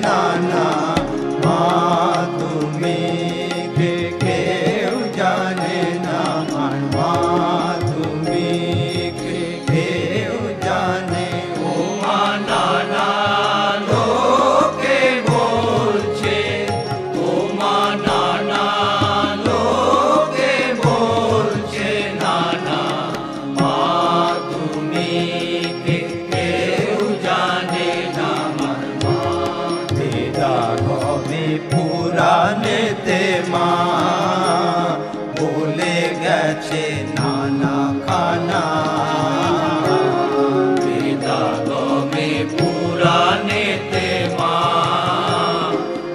না না মা তুমি কে কেউ জানে না মা তুমি কে কেউ জানে ও মা নানা লোকে বলছে ও মা নানা লোকে বলছে নানা মা তুমি কে কেউ জানে না আমার মা বেদা গবে পুরাণেতে মা বলে গেছে নানা খানা বেদা গবে পুরাণেতে মা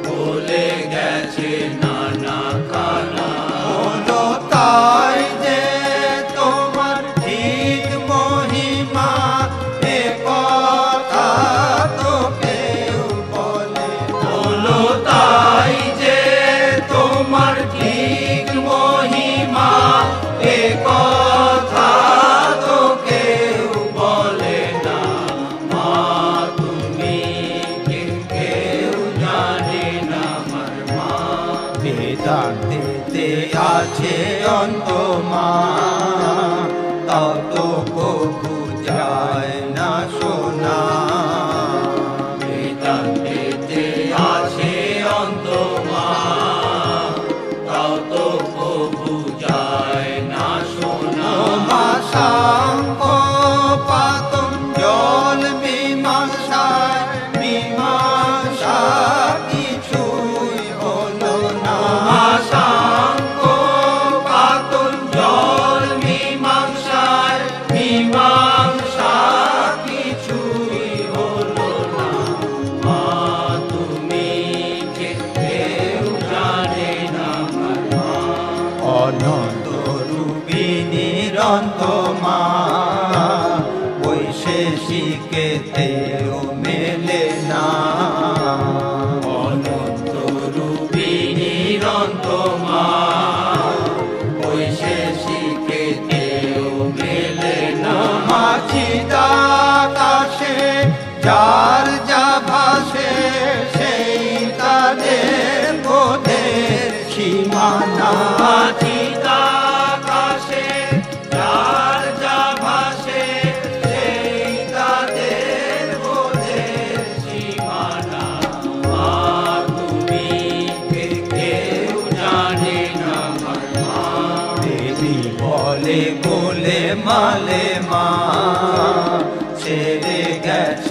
বলে গেছে নানা খানা বলো তাই যে তোমার ঠিক মহিমা এ কথা তো কেউ বলে বলো তাই যে তোমার ঠিক মহিমা এ কথা তো কেউ বলে না মা তুমি কেউ জানে না আমার মা বেদান্তেতে আছে অন্ত মা তাও তো কবু যায় না শোনা বেদান্তেতে আছে অন্ত মা তাও তো কবু যায় না শোনা মা সাঙ্গ পাতন জল মীমাংসায় মীমাংসা কিছুই হলো না মা সাঙ্গ পাতন জল মীমাংসায় মীমাংসা কিছুই হলো না মা তুমি কেউ জানে না আমার মা অনন্ত রূপী নিরন্ত মা বৈশেষিকেতেও মেলে না অনন্ত রূপী নিরন্ত মা বৈশেষিকেতেও মেলে না মা চিদাকাশে যার যা ভাসে সেই তাদের বোধের সীমানা চিদাকাশে যার যা ভাসে সেই তাদের বোধের সীমানা মা তুমি কেউ জানে না আমার মা দেবী বলে গোলে মালে মা ছেড়ে গেছে